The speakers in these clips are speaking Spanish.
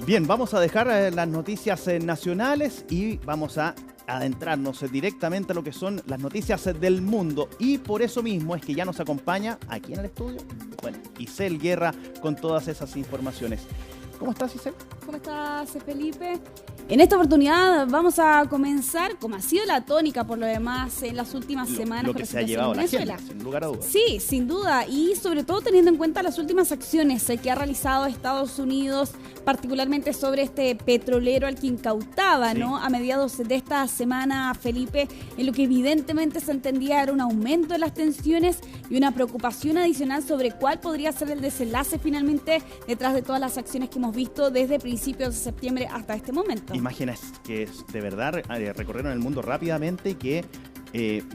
Bien, vamos a dejar las noticias nacionales y vamos a adentrarnos directamente a lo que son las noticias del mundo. Y por eso mismo es que ya nos acompaña aquí en el estudio, bueno, Isel Guerra con todas esas informaciones. ¿Cómo estás, Isel? ¿Cómo estás, Felipe? En esta oportunidad vamos a comenzar, como ha sido la tónica por lo demás en las últimas semanas. Lo que se ha llevado la agenda, sin lugar a dudas. Sí, sin duda, y sobre todo teniendo en cuenta las últimas acciones que ha realizado Estados Unidos, particularmente sobre este petrolero al que incautaba, ¿no? A mediados de esta semana, Felipe, en lo que evidentemente se entendía era un aumento de las tensiones y una preocupación adicional sobre cuál podría ser el desenlace finalmente detrás de todas las acciones que hemos visto desde principios de septiembre hasta este momento. Imágenes que de verdad recorrieron el mundo rápidamente y que,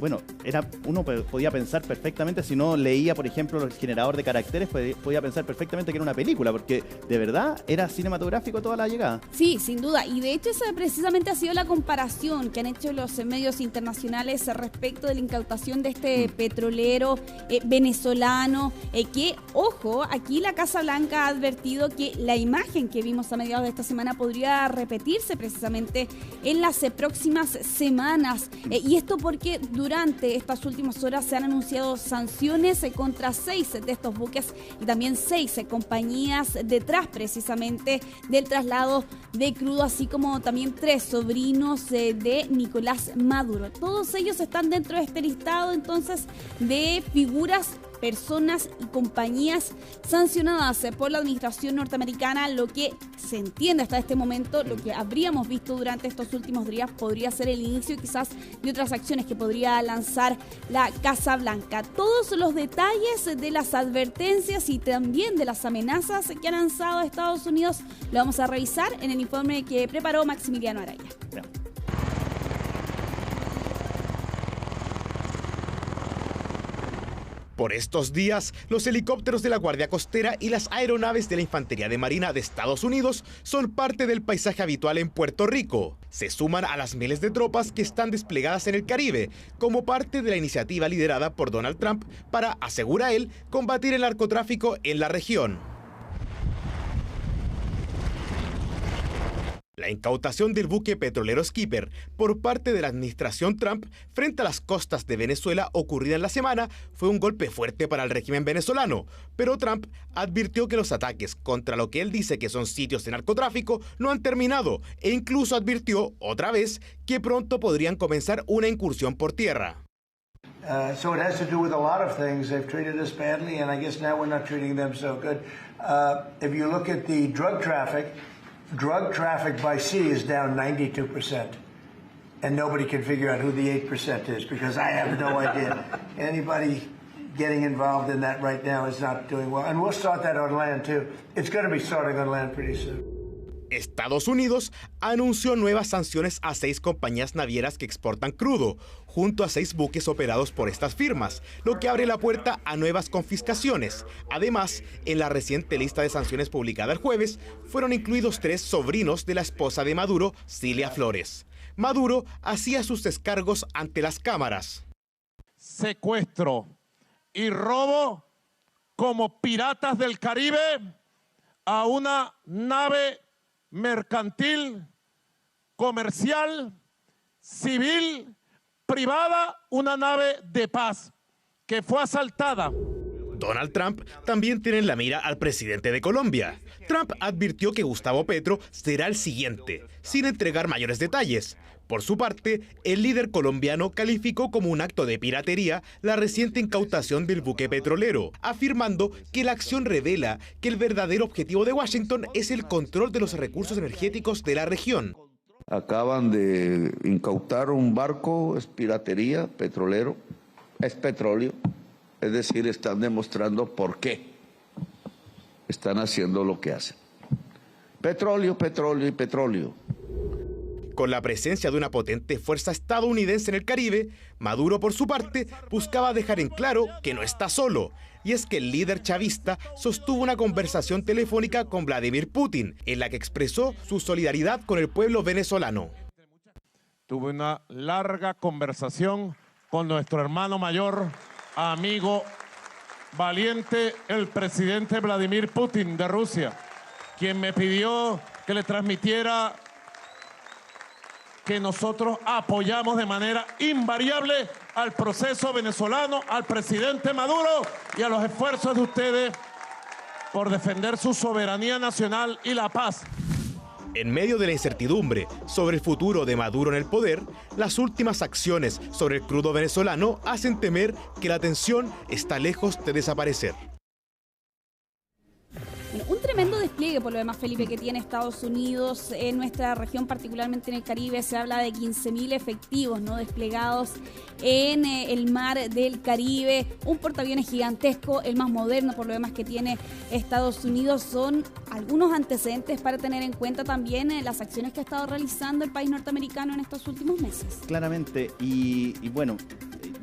uno podía pensar perfectamente, si no leía, por ejemplo, el generador de caracteres, podía pensar perfectamente que era una película, porque de verdad era cinematográfico toda la llegada. Sí, sin duda, y de hecho esa precisamente ha sido la comparación que han hecho los medios internacionales respecto de la incautación de este petrolero venezolano, que, ojo, aquí la Casa Blanca ha advertido que la imagen que vimos a mediados de esta semana podría repetirse precisamente en las próximas semanas, y esto porque durante estas últimas horas se han anunciado sanciones contra 6 de estos buques y también 6 compañías detrás precisamente del traslado de crudo, así como también 3 sobrinos de Nicolás Maduro. Todos ellos están dentro de este listado entonces de figuras, personas y compañías sancionadas por la administración norteamericana. Lo que se entiende hasta este momento, lo que habríamos visto durante estos últimos días podría ser el inicio quizás de otras acciones que podría lanzar la Casa Blanca. Todos los detalles de las advertencias y también de las amenazas que ha lanzado Estados Unidos lo vamos a revisar en el informe que preparó Maximiliano Araya. Por estos días, los helicópteros de la Guardia Costera y las aeronaves de la Infantería de Marina de Estados Unidos son parte del paisaje habitual en Puerto Rico. Se suman a las miles de tropas que están desplegadas en el Caribe, como parte de la iniciativa liderada por Donald Trump para, asegura él, combatir el narcotráfico en la región. La incautación del buque petrolero Skipper por parte de la administración Trump frente a las costas de Venezuela ocurrida en la semana fue un golpe fuerte para el régimen venezolano, pero Trump advirtió que los ataques contra lo que él dice que son sitios de narcotráfico no han terminado e incluso advirtió otra vez que pronto podrían comenzar una incursión por tierra. So it has to do with a lot of things. They've treated us badly and I guess now we're not treating them so good. If you look at the drug traffic by sea is down 92%. And nobody can figure out who the 8% is because I have no idea. Anybody getting involved in that right now is not doing well. And we'll start that on land too. It's going to be starting on land pretty soon. Estados Unidos anunció nuevas sanciones a 6 compañías navieras que exportan crudo, junto a 6 buques operados por estas firmas, lo que abre la puerta a nuevas confiscaciones. Además, en la reciente lista de sanciones publicada el jueves, fueron incluidos 3 sobrinos de la esposa de Maduro, Cilia Flores. Maduro hacía sus descargos ante las cámaras. Secuestro y robo como piratas del Caribe a una nave mercantil, comercial, civil, privada, una nave de paz que fue asaltada. Donald Trump también tiene en la mira al presidente de Colombia. Trump advirtió que Gustavo Petro será el siguiente, sin entregar mayores detalles. Por su parte, el líder colombiano calificó como un acto de piratería la reciente incautación del buque petrolero, afirmando que la acción revela que el verdadero objetivo de Washington es el control de los recursos energéticos de la región. Acaban de incautar un barco, es piratería, petrolero, es petróleo, es decir, están demostrando por qué están haciendo lo que hacen. Petróleo, petróleo y petróleo. Con la presencia de una potente fuerza estadounidense en el Caribe, Maduro, por su parte, buscaba dejar en claro que no está solo. Y es que el líder chavista sostuvo una conversación telefónica con Vladimir Putin, en la que expresó su solidaridad con el pueblo venezolano. Tuve una larga conversación con nuestro hermano mayor, amigo, valiente, el presidente Vladimir Putin de Rusia, quien me pidió que le transmitiera que nosotros apoyamos de manera invariable al proceso venezolano, al presidente Maduro y a los esfuerzos de ustedes por defender su soberanía nacional y la paz. En medio de la incertidumbre sobre el futuro de Maduro en el poder, las últimas acciones sobre el crudo venezolano hacen temer que la tensión está lejos de desaparecer. Un tremendo despliegue, por lo demás, Felipe, que tiene Estados Unidos en nuestra región, particularmente en el Caribe. Se habla de 15.000 efectivos, ¿no?, desplegados en el mar del Caribe. Un portaaviones gigantesco, el más moderno, por lo demás, que tiene Estados Unidos. Son algunos antecedentes para tener en cuenta también las acciones que ha estado realizando el país norteamericano en estos últimos meses. Claramente, y bueno,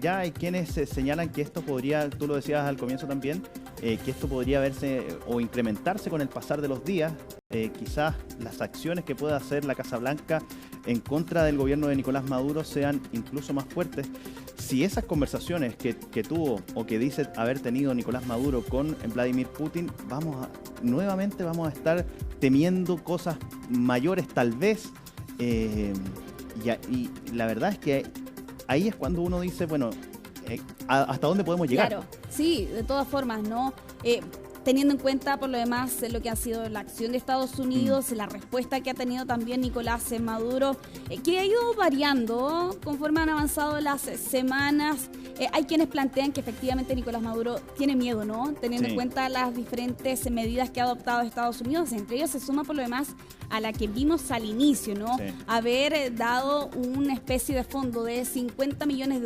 ya hay quienes señalan que esto podría, tú lo decías al comienzo también, que esto podría verse o incrementarse con el pasar de los días. Quizás las acciones que pueda hacer la Casa Blanca en contra del gobierno de Nicolás Maduro sean incluso más fuertes. Si esas conversaciones que tuvo o que dice haber tenido Nicolás Maduro con Vladimir Putin, nuevamente vamos a estar temiendo cosas mayores tal vez. Y la verdad es que ahí es cuando uno dice, bueno, ¿hasta dónde podemos llegar? Claro, sí, de todas formas, ¿no? Teniendo en cuenta, por lo demás, lo que ha sido la acción de Estados Unidos, la respuesta que ha tenido también Nicolás Maduro, que ha ido variando conforme han avanzado las semanas. Hay quienes plantean que efectivamente Nicolás Maduro tiene miedo, ¿no? Teniendo en cuenta las diferentes medidas que ha adoptado Estados Unidos. Entre ellos se suma, por lo demás, a la que vimos al inicio, ¿no? Sí. Haber dado una especie de fondo de $50 millones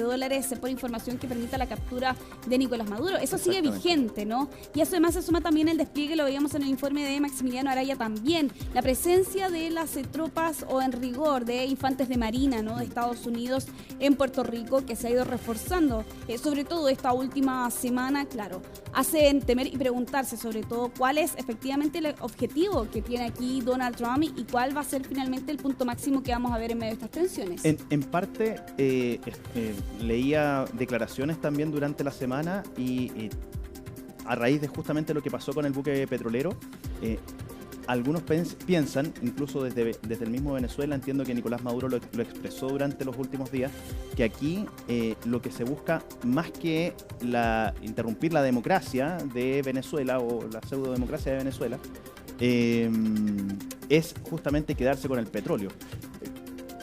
por información que permita la captura de Nicolás Maduro. Eso sigue vigente, ¿no? Y eso además se suma también el despliegue, lo veíamos en el informe de Maximiliano Araya también, la presencia de las tropas o en rigor de infantes de marina, ¿no?, de Estados Unidos en Puerto Rico, que se ha ido reforzando, sobre todo esta última semana. Claro, hacen temer y preguntarse sobre todo cuál es efectivamente el objetivo que tiene aquí Donald Trump y cuál va a ser finalmente el punto máximo que vamos a ver en medio de estas tensiones. En parte, leía declaraciones también durante la semana y a raíz de justamente lo que pasó con el buque petrolero, algunos piensan, incluso desde el mismo Venezuela, entiendo que Nicolás Maduro lo expresó durante los últimos días, que aquí lo que se busca, más que interrumpir la democracia de Venezuela o la pseudo-democracia de Venezuela, es justamente quedarse con el petróleo.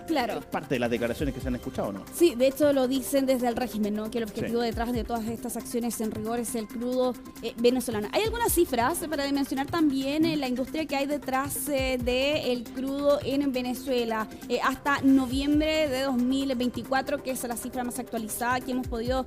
Claro. Parte de las declaraciones que se han escuchado, ¿no? Sí, de hecho lo dicen desde el régimen, ¿no?, que el objetivo detrás de todas estas acciones en rigor es el crudo venezolano. Hay algunas cifras para dimensionar también la industria que hay detrás del crudo en Venezuela. Hasta noviembre de 2024, que es la cifra más actualizada que hemos podido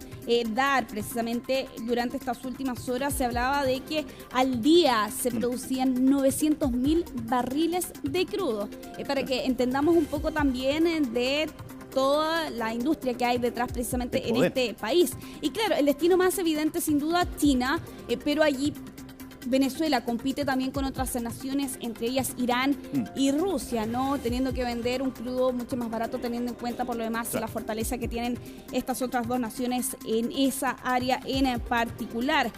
dar precisamente durante estas últimas horas, se hablaba de que al día se producían 900.000 barriles de crudo. Para que entendamos un poco también de toda la industria que hay detrás precisamente en este país. Y claro, el destino más evidente sin duda China, pero allí Venezuela compite también con otras naciones, entre ellas Irán y Rusia, ¿no?, teniendo que vender un crudo mucho más barato, teniendo en cuenta por lo demás la fortaleza que tienen estas otras dos naciones en esa área en particular.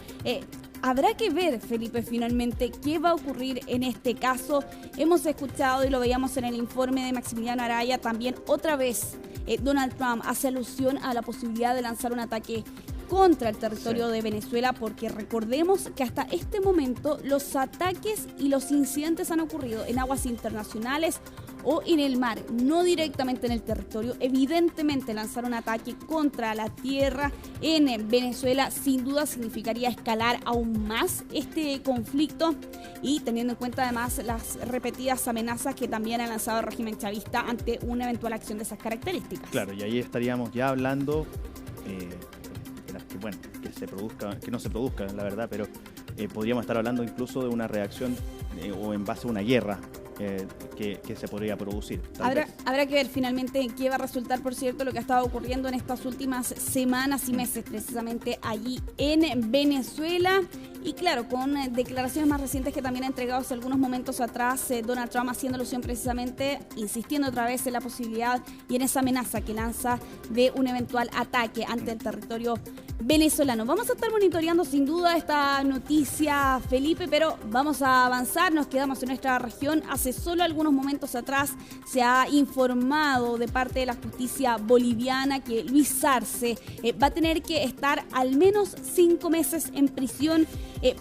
Habrá que ver, Felipe, finalmente qué va a ocurrir en este caso. Hemos escuchado y lo veíamos en el informe de Maximiliano Araya también otra vez. Donald Trump hace alusión a la posibilidad de lanzar un ataque contra el territorio de Venezuela, porque recordemos que hasta este momento los ataques y los incidentes han ocurrido en aguas internacionales o en el mar, no directamente en el territorio. Evidentemente lanzar un ataque contra la tierra en Venezuela sin duda significaría escalar aún más este conflicto, y teniendo en cuenta además las repetidas amenazas que también ha lanzado el régimen chavista ante una eventual acción de esas características. Claro, y ahí estaríamos ya hablando que no se produzca, la verdad, pero podríamos estar hablando incluso de una reacción o en base a una guerra que se podría producir. Habrá que ver finalmente en qué va a resultar, por cierto, lo que ha estado ocurriendo en estas últimas semanas y meses precisamente allí en Venezuela. Y claro, con declaraciones más recientes que también ha entregado hace algunos momentos atrás Donald Trump, haciendo alusión precisamente, insistiendo otra vez en la posibilidad y en esa amenaza que lanza de un eventual ataque ante el territorio venezolano. Vamos a estar monitoreando sin duda esta noticia, Felipe, pero vamos a avanzar. Nos quedamos en nuestra región. Hace solo algunos momentos atrás se ha informado de parte de la justicia boliviana que Luis Arce va a tener que estar al menos 5 meses en prisión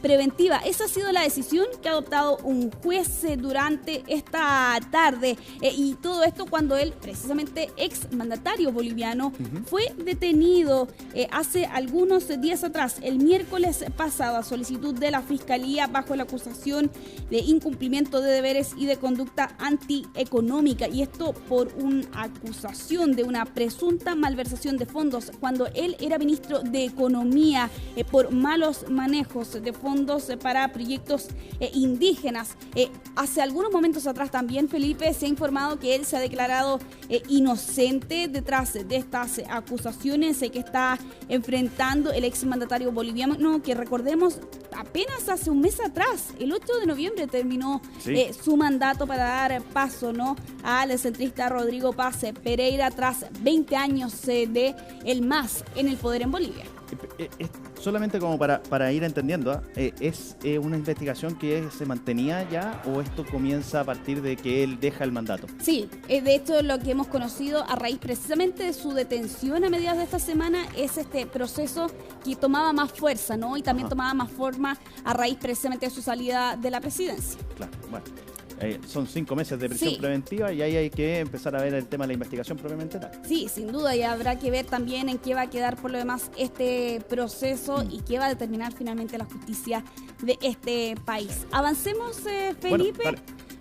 preventiva. Esa ha sido la decisión que ha adoptado un juez durante esta tarde y todo esto cuando él, precisamente ex mandatario boliviano, fue detenido hace algunos días atrás, el miércoles pasado, a solicitud de la Fiscalía bajo la acusación de incumplimiento de deberes y de conducta antieconómica, y esto por una acusación de una presunta malversación de fondos cuando él era ministro de Economía por malos manejos de fondos para proyectos indígenas. Hace algunos momentos atrás también, Felipe, se ha informado que él se ha declarado inocente detrás de estas acusaciones que está enfrentando el exmandatario boliviano, que recordemos apenas hace un mes atrás, el 8 de noviembre terminó su mandato para dar paso, ¿no?, al centrista Rodrigo Paz Pereira tras 20 años de el MAS en el poder en Bolivia. Solamente como para ir entendiendo, ¿es una investigación que se mantenía ya o esto comienza a partir de que él deja el mandato? Sí, de hecho lo que hemos conocido a raíz precisamente de su detención a mediados de esta semana es este proceso que tomaba más fuerza, ¿no? Y también tomaba más forma a raíz precisamente de su salida de la presidencia. Claro, bueno. Son 5 meses de prisión preventiva y ahí hay que empezar a ver el tema de la investigación propiamente tal. Sí, sin duda, y habrá que ver también en qué va a quedar por lo demás este proceso y qué va a determinar finalmente la justicia de este país. Avancemos, Felipe. Bueno,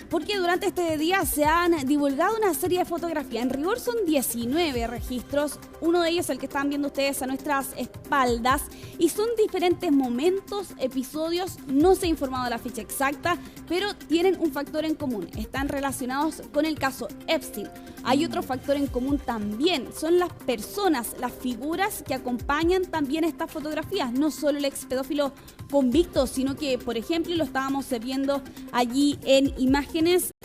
porque durante este día se han divulgado una serie de fotografías. En rigor son 19 registros, uno de ellos el que están viendo ustedes a nuestras espaldas, y son diferentes momentos, episodios, no se ha informado de la fecha exacta, pero tienen un factor en común, están relacionados con el caso Epstein. Hay otro factor en común también, son las personas, las figuras que acompañan también estas fotografías, no solo el ex pedófilo convicto, sino que, por ejemplo, lo estábamos viendo allí en imágenes,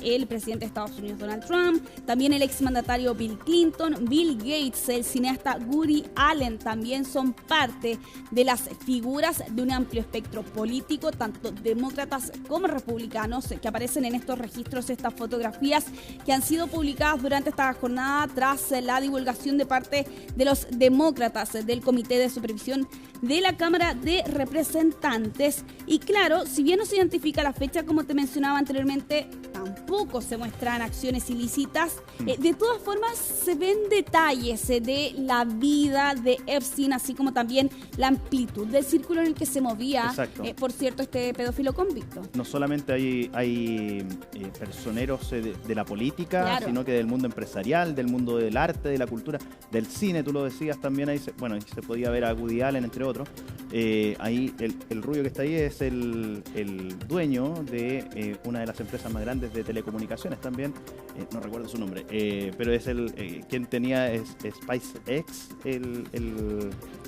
el presidente de Estados Unidos, Donald Trump, también el exmandatario Bill Clinton, Bill Gates, el cineasta Woody Allen, también son parte de las figuras de un amplio espectro político, tanto demócratas como republicanos, que aparecen en estos registros, estas fotografías que han sido publicadas durante esta jornada tras la divulgación de parte de los demócratas del Comité de Supervisión de la Cámara de Representantes. Y claro, si bien no se identifica la fecha, como te mencionaba anteriormente, tampoco se muestran acciones ilícitas. De todas formas, se ven detalles de la vida de Epstein, así como también la amplitud del círculo en el que se movía, por cierto, este pedófilo convicto. No solamente hay personeros de la política, sino que del mundo empresarial, del mundo del arte, de la cultura, del cine, tú lo decías también, ahí se podía ver a Woody Allen, entre otros. Ahí el rubio que está ahí es el dueño de una de las empresas más grandes de telecomunicaciones también, no recuerdo su nombre, pero es quien tenía SpaceX,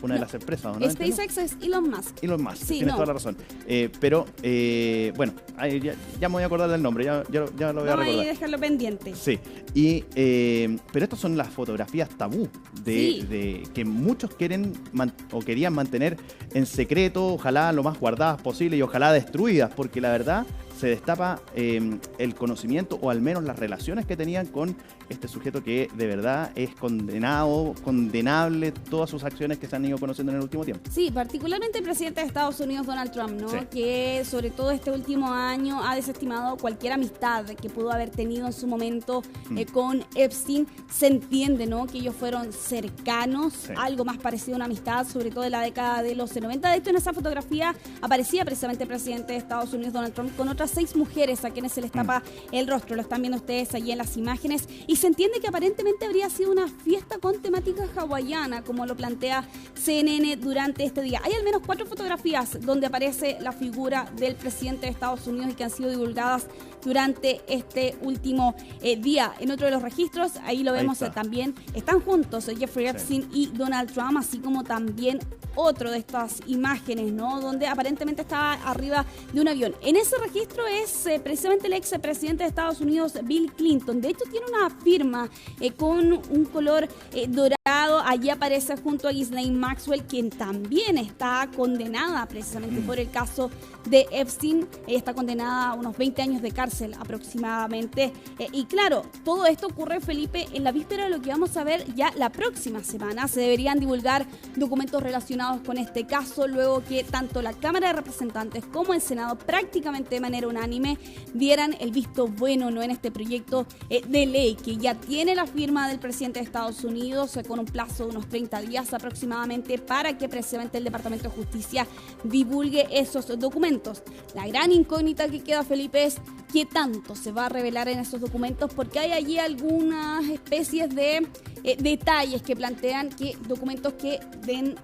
una de las empresas, ¿no? SpaceX es Elon Musk. Elon Musk, sí, tienes toda la razón. Bueno, ya me voy a acordar del nombre, ya lo voy a recordar. Ahí dejarlo pendiente. Sí, pero estas son las fotografías tabú de que muchos quieren o querían mantener en secreto, ojalá lo más guardadas posible y ojalá destruidas, porque la verdad se destapa el conocimiento o al menos las relaciones que tenían con este sujeto que de verdad es condenable todas sus acciones que se han ido conociendo en el último tiempo. Sí, particularmente el presidente de Estados Unidos, Donald Trump, ¿no? Sí. Que sobre todo este último año ha desestimado cualquier amistad que pudo haber tenido en su momento con Epstein. Se entiende, ¿no?, que ellos fueron cercanos, algo más parecido a una amistad, sobre todo en la década de los 90. De hecho, en esa fotografía aparecía precisamente el presidente de Estados Unidos, Donald Trump, con otras 6 mujeres a quienes se les tapa el rostro. Lo están viendo ustedes allí en las imágenes. Y se entiende que aparentemente habría sido una fiesta con temática hawaiana, como lo plantea CNN durante este día. Hay al menos 4 fotografías donde aparece la figura del presidente de Estados Unidos y que han sido divulgadas durante este último día. En otro de los registros, ahí lo vemos también, están juntos Jeffrey Epstein y Donald Trump, así como también otro de estas imágenes, ¿no?, donde aparentemente estaba arriba de un avión. En ese registro rostro es precisamente el expresidente de Estados Unidos, Bill Clinton. De hecho, tiene una firma con un color dorado. Allí aparece junto a Ghislaine Maxwell, quien también está condenada precisamente por el caso de Epstein. Ella está condenada a unos 20 años de cárcel aproximadamente. Y claro, todo esto ocurre, Felipe, en la víspera de lo que vamos a ver ya la próxima semana. Se deberían divulgar documentos relacionados con este caso, luego que tanto la Cámara de Representantes como el Senado prácticamente de manera unánime dieran el visto bueno, ¿no?, en este proyecto de ley que ya tiene la firma del presidente de Estados Unidos con un plazo de unos 30 días aproximadamente para que precisamente el Departamento de Justicia divulgue esos documentos. La gran incógnita que queda, Felipe, es qué tanto se va a revelar en esos documentos, porque hay allí algunas especies de detalles que plantean que documentos que den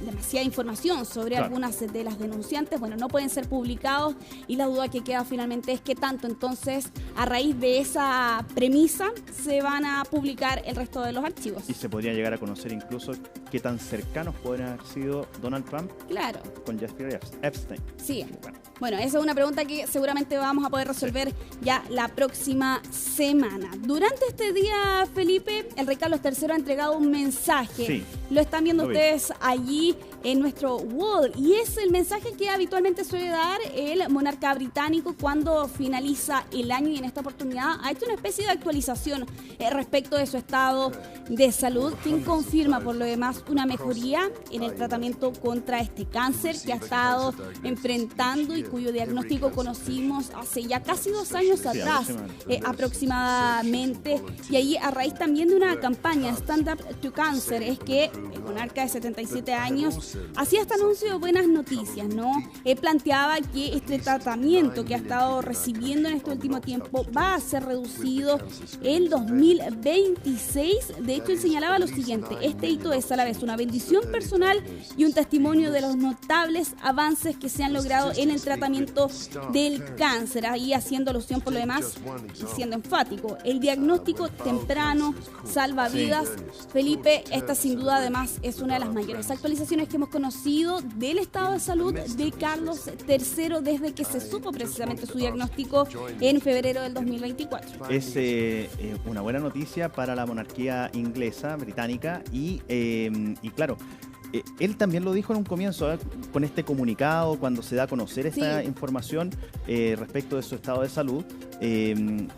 demasiada información sobre algunas de las denunciantes, bueno, no pueden ser publicados, y la duda que queda finalmente es qué tanto entonces a raíz de esa premisa se van a publicar el resto de los archivos. Y se podría llegar a conocer incluso qué tan cercanos pueden haber sido Donald Trump con Jeffrey Epstein. Sí. Bueno, esa es una pregunta que seguramente vamos a poder resolver ya la próxima semana. Durante este día, Felipe, el rey Carlos III ha entregado un mensaje. Sí, lo están viendo ustedes allí en nuestro wall, y es el mensaje que habitualmente suele dar el monarca británico cuando finaliza el año, y en esta oportunidad ha hecho una especie de actualización respecto de su estado de salud, quien confirma por lo demás una mejoría en el tratamiento contra este cáncer que ha estado enfrentando y cuyo diagnóstico conocimos hace ya casi 2 años atrás aproximadamente, y ahí a raíz también de una campaña Stand Up to Cancer es que el monarca de 77 años hacía este anuncio de buenas noticias, ¿no? Él planteaba que este tratamiento que ha estado recibiendo en este último tiempo va a ser reducido el 2026. De hecho, él señalaba lo siguiente: este hito es a la vez una bendición personal y un testimonio de los notables avances que se han logrado en el tratamiento del cáncer. Ahí haciendo alusión por lo demás y siendo enfático, el diagnóstico temprano salva vidas. Felipe, esta sin duda además es una de las mayores actualizaciones que hemos conocido del estado de salud de Carlos III desde que se supo precisamente su diagnóstico en febrero del 2024. Es una buena noticia para la monarquía inglesa, británica, y claro, él también lo dijo en un comienzo, con este comunicado, cuando se da a conocer esta información respecto de su estado de salud,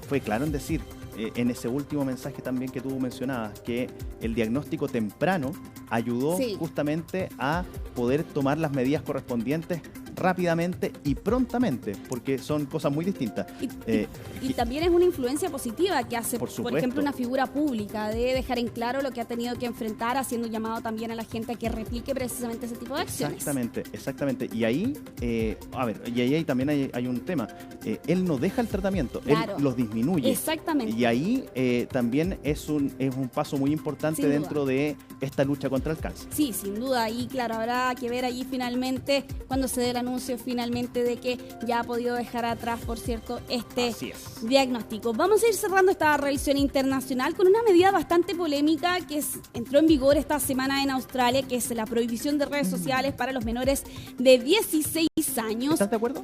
fue claro en decir, en ese último mensaje también que tú mencionabas, que el diagnóstico temprano ayudó justamente a poder tomar las medidas correspondientes rápidamente y prontamente, porque son cosas muy distintas. Y también es una influencia positiva que hace, por ejemplo, una figura pública, de dejar en claro lo que ha tenido que enfrentar, haciendo llamado también a la gente a que replique precisamente ese tipo de acciones. Exactamente. Y ahí, ahí también hay un tema. Él no deja el tratamiento, él los disminuye. Exactamente. Y ahí también es un paso muy importante dentro de esta lucha contra el cáncer. Sí, sin duda. Y claro, habrá que ver allí finalmente cuando se dé la anuncio finalmente de que ya ha podido dejar atrás, por cierto, este diagnóstico. Vamos a ir cerrando esta revisión internacional con una medida bastante polémica que entró en vigor esta semana en Australia, que es la prohibición de redes sociales para los menores de 16 años. ¿Estás de acuerdo?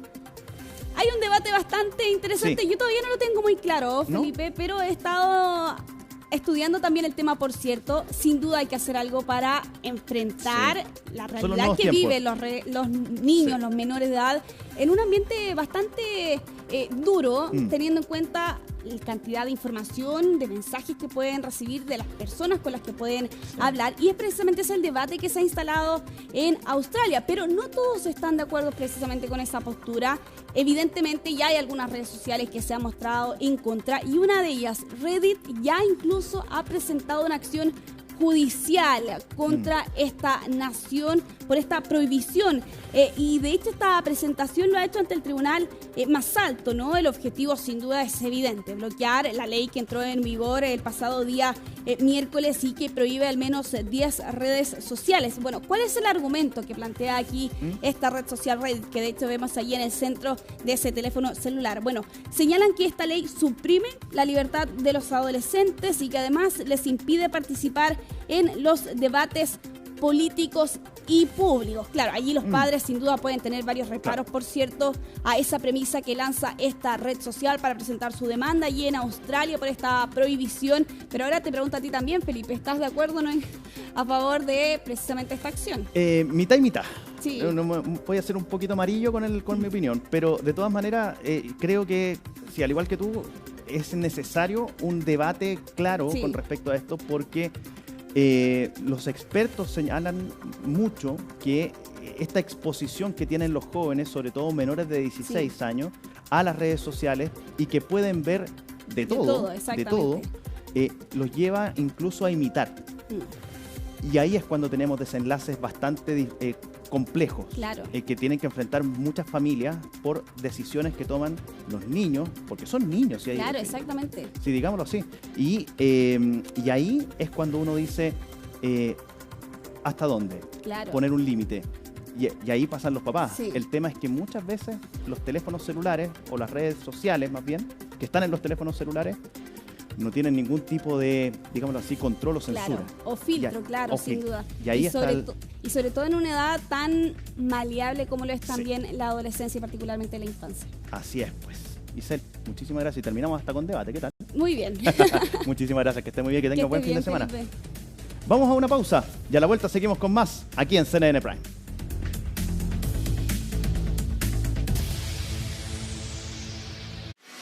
Hay un debate bastante interesante. Yo todavía no lo tengo muy claro, Felipe, pero he estado estudiando también el tema, por cierto. Sin duda hay que hacer algo para enfrentar la realidad que viven los niños, los menores de edad, en un ambiente bastante duro, teniendo en cuenta la cantidad de información, de mensajes que pueden recibir, de las personas con las que pueden hablar, y es precisamente ese el debate que se ha instalado en Australia, pero no todos están de acuerdo precisamente con esa postura. Evidentemente ya hay algunas redes sociales que se han mostrado en contra, y una de ellas, Reddit, ya incluso ha presentado una acción judicial contra esta nación por esta prohibición, y de hecho esta presentación lo ha hecho ante el tribunal más alto, ¿no? El objetivo sin duda es evidente: bloquear la ley que entró en vigor el pasado día miércoles y que prohíbe al menos 10 redes sociales. Bueno, ¿cuál es el argumento que plantea aquí esta red social Reddit, que de hecho vemos allí en el centro de ese teléfono celular? Bueno, señalan que esta ley suprime la libertad de los adolescentes y que además les impide participar en los debates políticos y públicos. Claro, allí los padres sin duda pueden tener varios reparos, por cierto, a esa premisa que lanza esta red social para presentar su demanda allí en Australia por esta prohibición. Pero ahora te pregunto a ti también, Felipe, ¿estás de acuerdo o no a favor de precisamente esta acción? Mitad y mitad. Sí. Voy a ser un poquito amarillo con mi opinión, pero de todas maneras creo que, sí, al igual que tú, es necesario un debate claro con respecto a esto, porque los expertos señalan mucho que esta exposición que tienen los jóvenes, sobre todo menores de 16 años, a las redes sociales y que pueden ver de todo, los lleva incluso a imitar. Y ahí es cuando tenemos desenlaces bastante complejos, que tienen que enfrentar muchas familias por decisiones que toman los niños, porque son niños. Claro, exactamente. Sí, digámoslo así. Y ahí es cuando uno dice, ¿hasta dónde? Claro. Poner un límite. Y ahí pasan los papás. Sí. El tema es que muchas veces los teléfonos celulares, o las redes sociales más bien, que están en los teléfonos celulares, no tienen ningún tipo de, digámoslo así, control o censura. Claro, o filtro, sin duda. Y ahí y sobre todo en una edad tan maleable como lo es también la adolescencia y particularmente la infancia. Así es, pues. Isel, muchísimas gracias. Y terminamos hasta con debate. ¿Qué tal? Muy bien. Muchísimas gracias. Que esté muy bien, que tenga buen fin de semana. Felipe. Vamos a una pausa y a la vuelta seguimos con más aquí en CNN Prime.